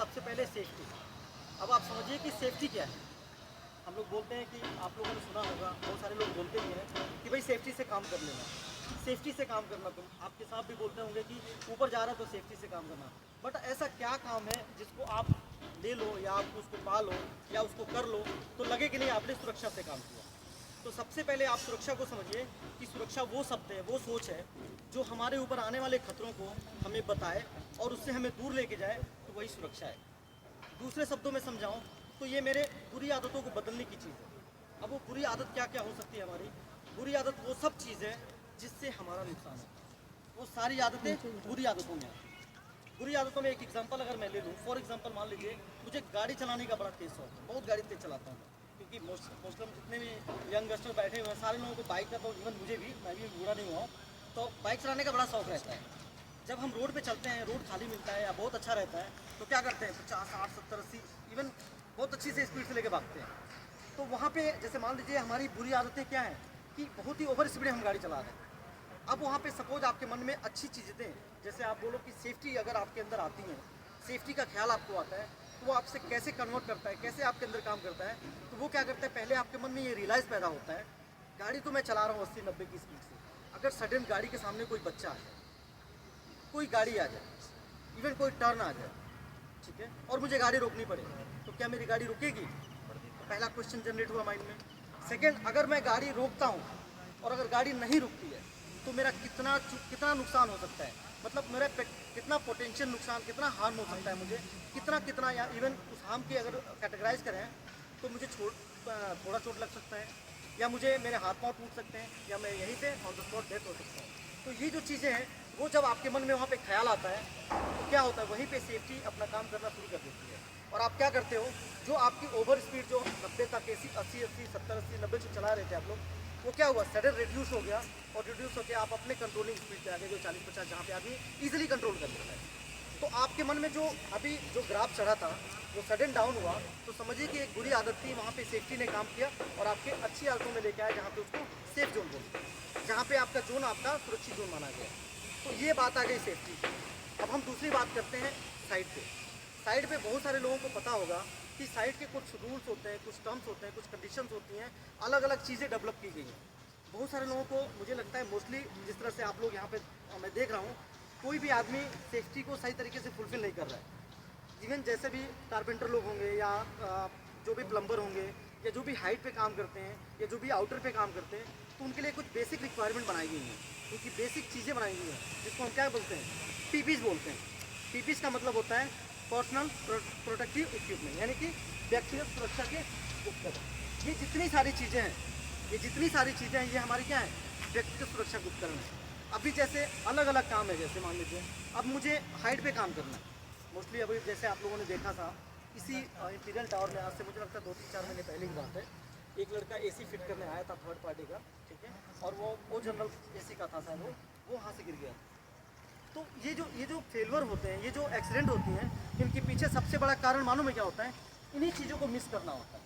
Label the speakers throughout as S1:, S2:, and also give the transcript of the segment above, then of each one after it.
S1: सबसे पहले सेफ्टी। अब आप समझिए कि सेफ्टी क्या है। हम लोग बोलते हैं कि आप लोगों ने सुना होगा, बहुत सारे लोग बोलते भी हैं कि भाई सेफ्टी से काम कर लेना, सेफ्टी से काम करना। तुम आपके साथ भी बोलते होंगे कि ऊपर जा रहा है तो सेफ्टी से काम करना। बट ऐसा क्या काम है जिसको आप ले लो या आप उसको पा लो या उसको कर लो तो लगे कि नहीं आपने सुरक्षा से काम किया। तो सबसे पहले आप सुरक्षा को समझिए कि सुरक्षा वो शब्द है, वो सोच है जो हमारे ऊपर आने वाले खतरों को हमें बताए और उससे हमें दूर लेके जाए, तो वही सुरक्षा है। दूसरे शब्दों में समझाऊं तो ये मेरे बुरी आदतों को बदलने की चीज़ है। अब वो बुरी आदत क्या क्या हो सकती है हमारी? बुरी आदत वो सब चीज़ है जिससे हमारा नुकसान है। वो सारी आदतें बुरी आदतों में आती हैं। बुरी आदतों में एक एग्जांपल अगर मैं ले लूँ, फॉर एग्जांपल मान लीजिए मुझे गाड़ी चलाने का बड़ा तेज शौक है, बहुत गाड़ी तेज चलाता हूँ। क्योंकि मोस्टली जितने भी यंगस्टर बैठे हुए हैं सारे लोगों को बाइक का, तो इवन मुझे भी, मैं भी बूढ़ा नहीं हुआ हूँ, तो बाइक चलाने का बड़ा शौक रहता है। जब हम रोड पे चलते हैं, रोड खाली मिलता है या बहुत अच्छा रहता है, तो क्या करते हैं 50, 60, 70, 80 इवन बहुत अच्छी से स्पीड से लेके भागते हैं। तो वहाँ पे जैसे मान लीजिए हमारी बुरी आदतें क्या हैं कि बहुत ही ओवर स्पीड हम गाड़ी चला रहे हैं। अब वहाँ पे सपोज आपके मन में अच्छी चीज़ें, जैसे आप बोलो कि सेफ्टी अगर आपके अंदर आती है, सेफ्टी का ख्याल आपको आता है, तो वो आपसे कैसे कन्वर्ट करता है, कैसे आपके अंदर काम करता है। तो वो क्या करता है, पहले आपके मन में ये रियलाइज़ पैदा होता है, गाड़ी तो मैं चला रहा हूँ 80-90 की स्पीड से, अगर सडन गाड़ी के सामने कोई बच्चा आ जाए, कोई गाड़ी आ जाए, इवन कोई टर्न आ जाए, ठीक है, और मुझे गाड़ी रोकनी पड़े, तो क्या मेरी गाड़ी रुकेगी? तो पहला क्वेश्चन जनरेट हुआ माइंड में। सेकंड, अगर मैं गाड़ी रोकता हूँ और अगर गाड़ी नहीं रुकती है तो मेरा कितना कितना नुकसान हो सकता है, मतलब मेरा कितना पोटेंशियल नुकसान, कितना हार्म हो सकता है मुझे, कितना कितना, या इवन उस हार्म की अगर कैटेगराइज करें तो मुझे थोड़ा चोट लग सकता है, या मुझे मेरे हाथ पांव टूट सकते हैं, या मैं यहीं पे ऑन द स्पॉट डेथ हो सकता हूँ। तो ये जो चीज़ें हैं वो जब आपके मन में वहाँ पे ख्याल आता है तो क्या होता है, वहीं पे सेफ्टी अपना काम करना शुरू कर देती है। और आप क्या करते हो, जो आपकी ओवर स्पीड जो 90 तक 80, 70, 80, 90 जो चला रहे थे आप लोग, वो क्या हुआ, सडन रिड्यूस हो गया, और रिड्यूस होकर आप अपने कंट्रोलिंग स्पीड पे आ गए, जो 40-50 जहाँ पे आदमी ईजिली कंट्रोल कर लेता है। तो आपके मन में जो अभी जो ग्राफ चढ़ा था वो सडन डाउन हुआ, तो समझिए कि एक बुरी आदत थी, वहाँ पे सेफ्टी ने काम किया और आपके अच्छी आदतों में लेके आया, जहाँ पे उसको सेफ जोन बोलते हैं, जहाँ पे आपका जोन आपका सुरक्षित जोन माना गया। तो ये बात आ गई सेफ्टी की। अब हम दूसरी बात करते हैं साइड पे। साइड पे बहुत सारे लोगों को पता होगा कि साइड के कुछ रूल्स होते हैं, कुछ टर्म्स होते हैं, कुछ कंडीशंस होती हैं, अलग अलग चीज़ें डेवलप की गई हैं। बहुत सारे लोगों को मुझे लगता है मोस्टली जिस तरह से आप लोग यहाँ पे मैं देख रहा हूँ, कोई भी आदमी सेफ्टी को सही तरीके से फुलफिल नहीं कर रहा है। इवन जैसे भी कारपेंटर लोग होंगे या जो भी प्लम्बर होंगे या जो भी हाइट पे काम करते हैं या जो भी आउटर पे काम करते हैं, तो उनके लिए कुछ बेसिक रिक्वायरमेंट बनाई गई हैं, उनकी बेसिक चीज़ें बनाई गई हैं, जिसको हम क्या बोलते हैं, पीपीज बोलते हैं। पीपीज का मतलब होता है पर्सनल प्रोटेक्टिव इक्विपमेंट, यानी कि व्यक्तिगत सुरक्षा के उपकरण। ये जितनी सारी चीज़ें हैं, ये जितनी सारी चीज़ें हैं, ये हमारी क्या है, व्यक्तिगत सुरक्षा के उपकरण है। अभी जैसे अलग अलग काम है, जैसे मान लीजिए अब मुझे हाइट पे काम करना है, मोस्टली अभी जैसे आप लोगों ने देखा था इसी इंपीरियल टावर में, आज से मुझे लगता है 2-3-4 महीने पहले की बात है, एक लड़का एसी फिट करने आया था थर्ड पार्टी का, ठीक है, और वो जनरल एसी का था शायद, वो वहाँ से गिर गया। तो ये जो फेलवर होते हैं, ये जो एक्सीडेंट होती हैं, इनके पीछे सबसे बड़ा कारण मालूम है क्या होता है? इन्हीं चीज़ों को मिस करना होता है।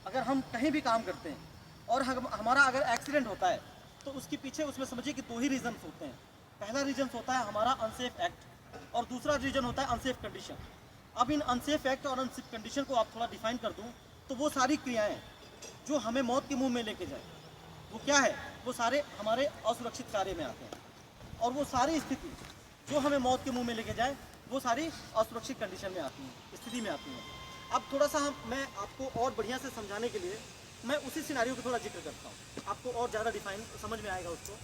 S1: अगर हम कहीं भी काम करते हैं और हमारा अगर एक्सीडेंट होता है तो उसके पीछे उसमें समझिए कि दो ही रीजन्स होते हैं। पहला रीजन होता है हमारा अनसेफ एक्ट और दूसरा रीजन होता है अनसेफ कंडीशन। अब इन अनसेफ एक्ट और अनसेफ कंडीशन को आप थोड़ा डिफाइन कर दूं तो वो सारी क्रियाएं जो हमें मौत के मुंह में लेके जाए, वो क्या है, वो सारे हमारे असुरक्षित कार्य में आते हैं। और वो सारी स्थिति जो हमें मौत के मुंह में लेके जाए, वो सारी असुरक्षित कंडीशन में आती हैं, स्थिति में आती हैं। अब थोड़ा सा मैं आपको और बढ़िया से समझाने के लिए मैं उसी सिनारियो को थोड़ा जिक्र करता हूँ, आपको और ज़्यादा डिफाइन समझ में आएगा उसको।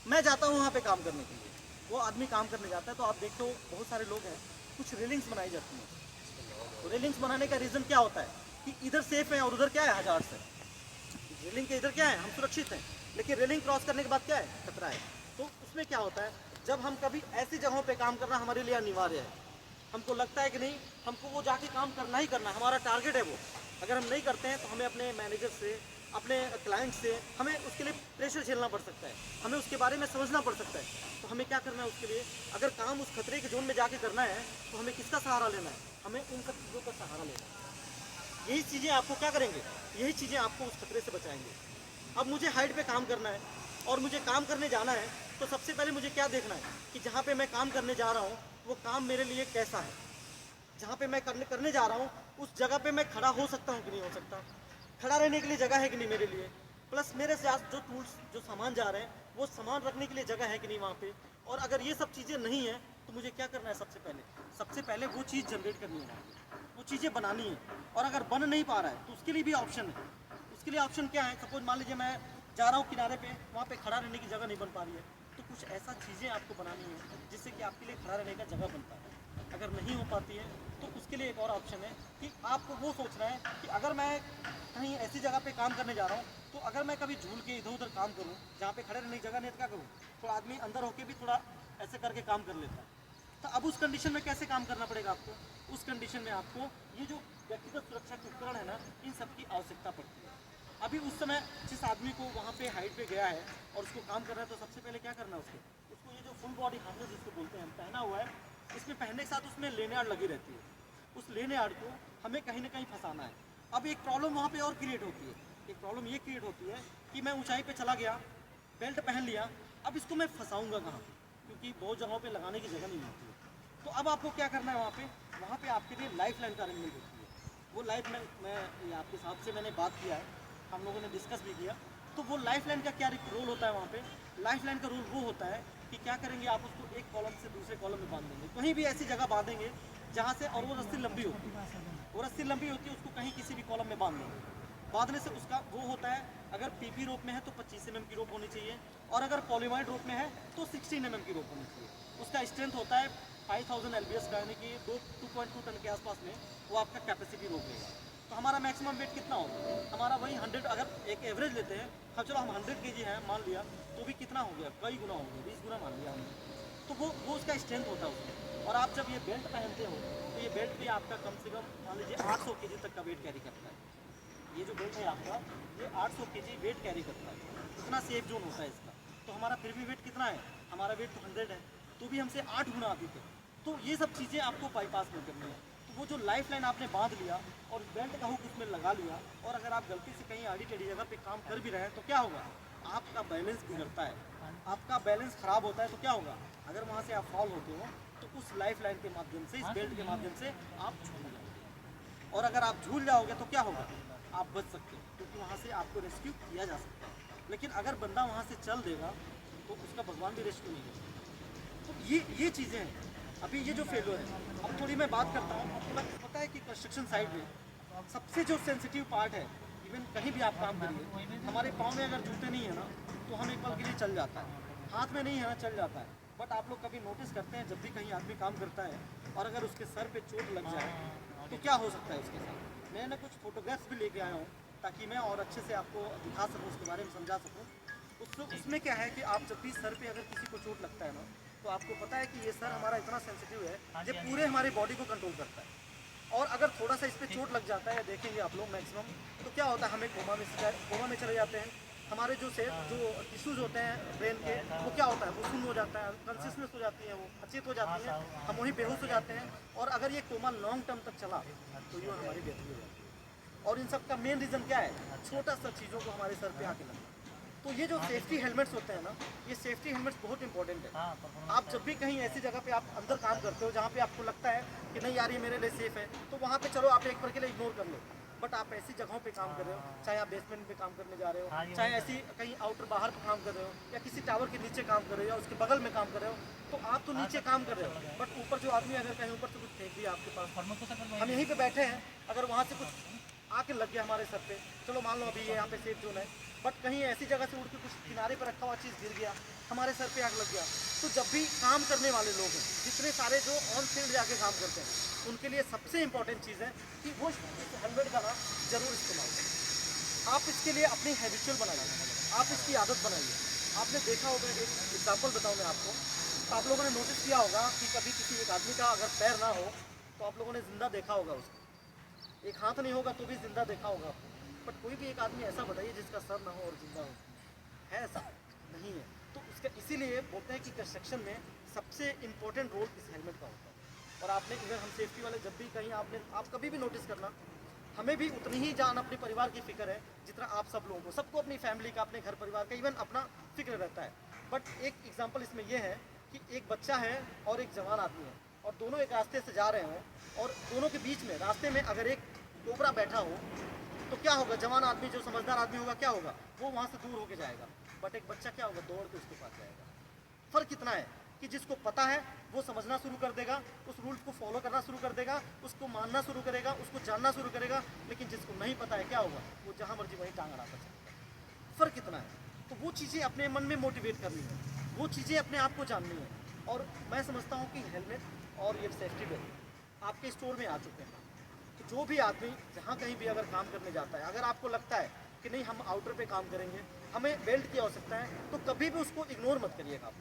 S1: मैं जाता हूँ वहाँ पे काम करने के लिए, वो आदमी काम करने जाता है, तो आप देखते हो बहुत सारे लोग हैं, कुछ रेलिंग्स बनाई जाती हैं। तो रेलिंग्स बनाने का रीज़न क्या होता है कि इधर सेफ है और उधर क्या है, हजार्ड्स है। रेलिंग के इधर क्या है, हम सुरक्षित हैं, लेकिन रेलिंग क्रॉस करने के बाद क्या है, खतरा है। तो उसमें क्या होता है, जब हम कभी ऐसी जगहों पे काम करना हमारे लिए अनिवार्य है, हमको लगता है कि नहीं हमको वो जाके काम करना ही करना है, हमारा टारगेट है वो, अगर हम नहीं करते हैं तो हमें अपने मैनेजर से, अपने क्लाइंट से हमें उसके लिए प्रेशर झेलना पड़ सकता है, हमें उसके बारे में समझना पड़ सकता है। तो हमें क्या करना है उसके लिए, अगर काम उस खतरे के जोन में जाके करना है तो हमें किसका सहारा लेना है, हमें उन सब चीज़ों का सहारा लेना है। यही चीज़ें आपको क्या करेंगे, यही चीज़ें आपको उस खतरे से बचाएंगे। अब मुझे हाइट पे काम करना है और मुझे काम करने जाना है, तो सबसे पहले मुझे क्या देखना है कि जहाँ पे मैं काम करने जा रहा हूँ वो काम मेरे लिए कैसा है। जहाँ पे मैं करने जा रहा हूँ उस जगह पे मैं खड़ा हो सकता हूँ कि नहीं हो सकता, खड़ा रहने के लिए जगह है कि नहीं मेरे लिए, प्लस मेरे साथ जो टूल्स जो सामान जा रहे हैं वो सामान रखने के लिए जगह है कि नहीं वहाँ पे। और अगर ये सब चीज़ें नहीं है तो मुझे क्या करना है, सबसे पहले वो चीज़ जनरेट करनी है, वो चीज़ें बनानी है। और अगर बन नहीं पा रहा है तो उसके लिए भी ऑप्शन है। उसके लिए ऑप्शन क्या है, सपोज मान लीजिए मैं जा रहा हूँ किनारे पे, वहाँ पे खड़ा रहने की जगह नहीं बन पा रही है, तो कुछ ऐसा चीज़ें आपको बनानी है जिससे कि आपके लिए खड़ा रहने का जगह बनता है। अगर नहीं हो पाती है तो उसके लिए एक और ऑप्शन है कि आपको वो सोचना है कि अगर मैं कहीं ऐसी जगह पे काम करने जा रहा हूँ तो अगर मैं कभी झूल के इधर उधर काम करूँ जहाँ पे खड़े रहने की जगह नहीं है तो क्या करूँ, थोड़ा आदमी अंदर होके भी थोड़ा ऐसे करके काम कर लेता है। तो अब उस कंडीशन में कैसे काम करना पड़ेगा आपको, उस कंडीशन में आपको ये जो व्यक्तिगत सुरक्षा के उपकरण है ना, इन सब की आवश्यकता पड़ती है। अभी उस समय जिस आदमी को वहाँ पे हाइट पे गया है और उसको काम कर रहा है तो सबसे पहले क्या करना है उसको ये जो फुल बॉडी हार्नेस जिसको बोलते हैं हम पहना हुआ है, इसमें पहनने के साथ उसमें लेने आड़ लगी रहती है। उस लेने आड़ को हमें कहीं ना कहीं फंसाना है। अब एक प्रॉब्लम वहाँ पे और क्रिएट होती है, एक प्रॉब्लम ये क्रिएट होती है कि मैं ऊंचाई पे चला गया, बेल्ट पहन लिया, अब इसको मैं फंसाऊंगा कहाँ, क्योंकि बहुत जगहों पे लगाने की जगह नहीं मिलती है। तो अब आपको क्या करना है, वहाँ पे आपके लिए लाइफ लाइन का अरेंजमेंट होती है। वो लाइफ लाइन मैं ये आपके साथ से मैंने बात किया है, हम लोगों ने डिस्कस भी किया। तो वो लाइफ लाइन का क्या रोल होता है वहाँ पे, लाइफ लाइन का रोल वो होता है कि क्या करेंगे आप उसको एक कॉलम से दूसरे कॉलम में बांध देंगे, कहीं भी ऐसी जगह बांधेंगे जहाँ से, और वो रस्सी लंबी होती है, वो रस्सी लंबी होती है, उसको कहीं किसी भी कॉलम में बांध देंगे। बांधने से उसका वो होता है, अगर पीपी रोप में है तो 25 mm की रोप होनी चाहिए, और अगर पॉलीमाइड रोप में है तो 16 mm की रोप होनी चाहिए। उसका स्ट्रेंथ होता है 5000 LBS का, यानी कि 2.2 टन के आसपास में वो आपका कैपेसिटी रोक लेगा। तो हमारा मैक्सिमम वेट कितना होगा, हमारा वही 100, अगर एक एवरेज लेते हैं, हाँ चलो हम 100 kg हैं मान लिया, तो भी कितना हो गया, कई गुना हो गया, 20 गुना मान लिया हमने। तो वो उसका स्ट्रेंथ होता है उसमें। और आप जब ये बेल्ट पहनते हो तो ये बेल्ट भी आपका कम से कम मान लीजिए 800 kg तक का वेट कैरी करता है। ये जो वेट है आपका, ये 800 kg वेट कैरी करता है, इतना सेफ जोन होता है इसका। तो हमारा फिर भी वेट कितना है, हमारा वेट तो 100 है, तो भी हमसे 8 गुना अधिक है। तो ये सब चीज़ें आपको बाईपास नहीं करनी है। तो वो जो लाइफ लाइन आपने बांध लिया और बेल्ट का हुक उसमें लगा लिया, और अगर आप गलती से कहीं आड़ी टेढ़ी जगह पे काम कर भी रहे हैं तो क्या होगा, आपका बैलेंस बिगड़ता है, आपका बैलेंस खराब होता है। तो क्या होगा, अगर वहाँ से आप फॉल होते हो तो उस लाइफ लाइन के माध्यम से, इस बेल्ट के माध्यम से आप झूल जाओगे। और अगर आप झूल जाओगे तो क्या होगा, आप बच सकते हो, क्योंकि वहाँ से आपको रेस्क्यू किया जा सकता है। लेकिन अगर बंदा वहाँ से चल देगा तो उसका भगवान भी रेस्क्यू नहीं करेगा। तो ये चीज़ें हैं। अभी ये जो फेलियर है, अब थोड़ी मैं बात करता हूँ। आपको पता है कि कंस्ट्रक्शन साइट में सबसे जो सेंसिटिव पार्ट है, इवन कहीं भी आप काम करिए, हमारे पाँव में अगर जूते नहीं है ना तो हम एक पल के लिए चल जाता है, हाथ में नहीं है ना चल जाता है। बट आप लोग कभी नोटिस करते हैं, जब भी कहीं आदमी काम करता है और अगर उसके सर पे चोट लग जाए तो क्या हो सकता है उसके साथ। मैं ना कुछ फोटोग्राफ्स भी लेके आया हूँ ताकि मैं और अच्छे से आपको दिखा सकूँ, उसके बारे में समझा सकूँ। उसमें क्या है कि आप जब भी सर पे अगर किसी को चोट लगता है ना, तो आपको पता है कि ये सर हमारा इतना सेंसिटिव है, ये पूरे हमारी बॉडी को कंट्रोल करता है। और अगर थोड़ा सा इस पर चोट लग जाता है, देखेंगे आप लोग मैक्सिमम, तो क्या होता है, हमें कोमा में चले जाते हैं। हमारे जो टिश्यूज होते हैं ब्रेन के, वो क्या होता है, वो सुन्न हो जाता है, कंसिस्टेंस हो जाती है, वो अचेत हो जाती है, हम वहीं बेहोश हो जाते हैं। और अगर ये कोमा लॉन्ग टर्म तक चला तो ये हमारी डेथ हो जाती है। और इन सब का मेन रीज़न क्या है, छोटा सा चीज़ों को हमारे सर पे आके लगता है। तो ये जो सेफ्टी हेलमेट्स होते हैं ना, ये सेफ्टी हेलमेट्स बहुत इंपॉर्टेंट है। आप जब भी कहीं ऐसी जगह पे आप अंदर काम करते हो जहाँ पे आपको लगता है कि नहीं यार ये मेरे लिए सेफ है, तो वहाँ पे चलो आप एक बार के लिए इग्नोर कर लो। बट आप ऐसी जगहों पे काम कर रहे हो, चाहे आप बेसमेंट पे काम करने जा रहे हो, चाहे ऐसी कहीं आउटर बाहर पे काम कर रहे हो, या किसी टावर के नीचे काम कर रहे हो, या उसके बगल में काम कर रहे हो, तो आप तो नीचे काम कर रहे हो, बट ऊपर जो आदमी अगर कहीं ऊपर से कुछ फेंक दिया आपके पास, हम यहीं पे बैठे हैं, अगर वहाँ से कुछ आके लग गया हमारे सर पे, चलो मान लो अभी ये यहाँ पे सेफ जोन है, बट कहीं ऐसी जगह से उड़ के कुछ किनारे पर रखा हुआ चीज़ गिर गया, हमारे सर पे आग लग गया, तो जब भी काम करने वाले लोग हैं, जितने सारे जो ऑन फील्ड जाके काम करते हैं, उनके लिए सबसे इंपॉर्टेंट चीज़ है कि वो हेलमेट का ना जरूर इस्तेमाल करें। आप इसके लिए अपनी हैबिचुअल बनाइए, आप इसकी आदत बनाइए। आपने देखा होगा, एक एग्जाम्पल बताऊँ मैं आपको, तो आप लोगों ने नोटिस किया होगा कि कभी किसी एक आदमी का अगर पैर ना हो तो आप लोगों ने जिंदा देखा होगा उसको, एक हाथ नहीं होगा तो भी जिंदा देखा होगा आपको। बट कोई भी एक आदमी ऐसा बताइए जिसका सर ना हो और जिंदा हो, है ऐसा? नहीं है। तो उसका इसीलिए बोलते हैं कि कंस्ट्रक्शन में सबसे इंपॉर्टेंट रोल इस हेलमेट का होता है। और आपने इधर हम सेफ्टी वाले जब भी कहीं आप कभी भी नोटिस करना, हमें भी उतनी ही जान अपने परिवार की फिक्र है जितना आप सब लोगों को, सबको अपनी फैमिली का, अपने घर परिवार का, इवन अपना फिक्र रहता है। बट एक एग्जाम्पल इसमें यह है कि एक बच्चा है और एक जवान आदमी है, और दोनों एक रास्ते से जा रहे हों और दोनों के बीच में रास्ते में अगर एक कोबरा बैठा हो तो क्या होगा, जवान आदमी जो समझदार आदमी होगा क्या होगा, वो वहाँ से दूर होके जाएगा। बट एक बच्चा क्या होगा, दौड़ के उसके पास जाएगा। फ़र्क कितना है कि जिसको पता है वो समझना शुरू कर देगा, उस रूल्स को फॉलो करना शुरू कर देगा, उसको मानना शुरू करेगा, उसको जानना शुरू करेगा। लेकिन जिसको नहीं पता है क्या होगा, वो जहाँ मर्जी वहीं टांग अड़ा सकता है। फ़र्क कितना है। तो वो चीज़ें अपने मन में मोटिवेट करनी है, वो चीज़ें अपने आप को जाननी है। और मैं समझता हूँ कि हेलमेट और ये सेफ्टी बेल्ट आपके स्टोर में आ चुके हैं। तो जो भी आदमी जहाँ कहीं भी अगर काम करने जाता है, अगर आपको लगता है कि नहीं हम आउटर पे काम करेंगे, हमें बेल्ट की आवश्यकता है, तो कभी भी उसको इग्नोर मत करिएगा आप।